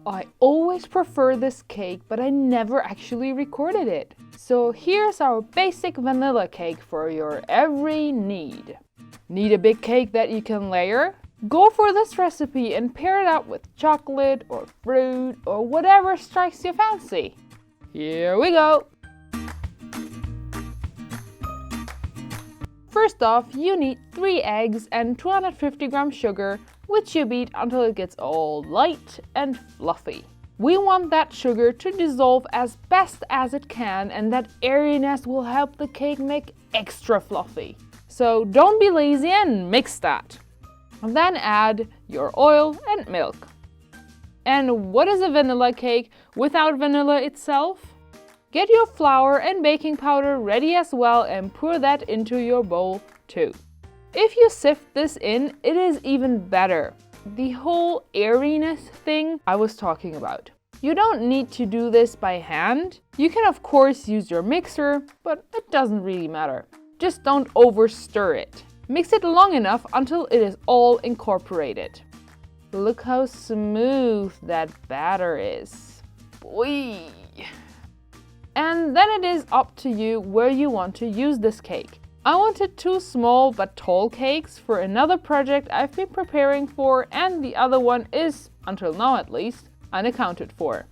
I always prefer this cake, but I never actually recorded it. So here's our basic vanilla cake for your every need. Need a big cake that you can layer? Go for this recipe and pair it up with chocolate or fruit or whatever strikes your fancy. Here we go! First off, you need 3 eggs and 250 grams sugar, which you beat until it gets all light and fluffy. We want that sugar to dissolve as best as it can, and that airiness will help the cake make extra fluffy. So don't be lazy and mix that. And then add your oil and milk. And what is a vanilla cake without vanilla itself? Get your flour and baking powder ready as well and pour that into your bowl too. If you sift this in, it is even better. The whole airiness thing I was talking about. You don't need to do this by hand. You can of course use your mixer, but it doesn't really matter. Just don't over stir it. Mix it long enough until it is all incorporated. Look how smooth that batter is. Boy! And then it is up to you where you want to use this cake. I wanted 2 small but tall cakes for another project I've been preparing for, and the other one is, until now at least, unaccounted for.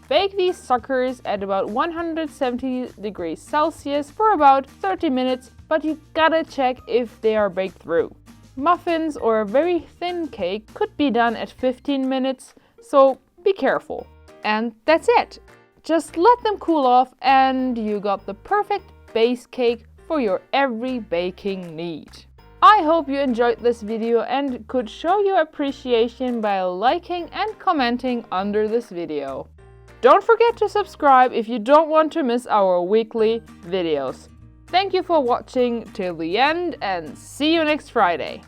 Bake these suckers at about 170 degrees Celsius for about 30 minutes, but you gotta check if they are baked through. Muffins or a very thin cake could be done at 15 minutes, so be careful. And that's it! Just let them cool off and you got the perfect base cake for your every baking need. I hope you enjoyed this video and could show your appreciation by liking and commenting under this video. Don't forget to subscribe if you don't want to miss our weekly videos. Thank you for watching till the end and see you next Friday.